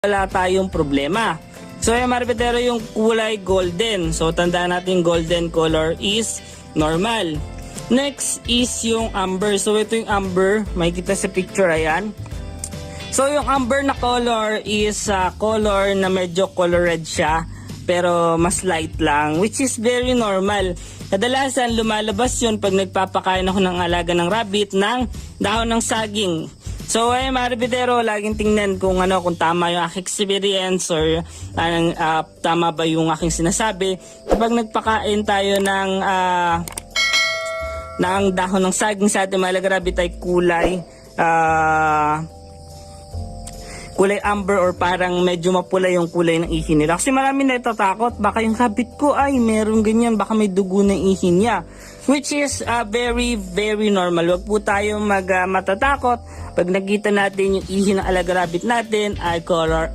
wala tayong problema. So yung maripitero yung kulay golden. So tandaan natin golden color is normal. Next is yung amber. So ito yung amber, makikita sa picture, ayan. So yung amber na color is color na medyo color red siya, pero mas light lang, which is very normal. Kadalasan lumalabas yun pag nagpapakain ako ng alaga ng rabbit ng dahon ng saging. So ay maripitero, laging tingnan kung tama yung aking experience or tama ba yung aking sinasabi. Kapag nagpakain tayo ng dahon ng saging sa ating mga alaga rabbit ay kulay amber or parang medyo mapula yung kulay ng ihi nila. Kasi marami na itatakot, baka yung rabbit ko ay meron ganyan, baka may dugo ng ihi niya. Which is very very normal. Huwag po tayo matatakot pag nakita natin yung ihi ng alaga rabbit natin ay color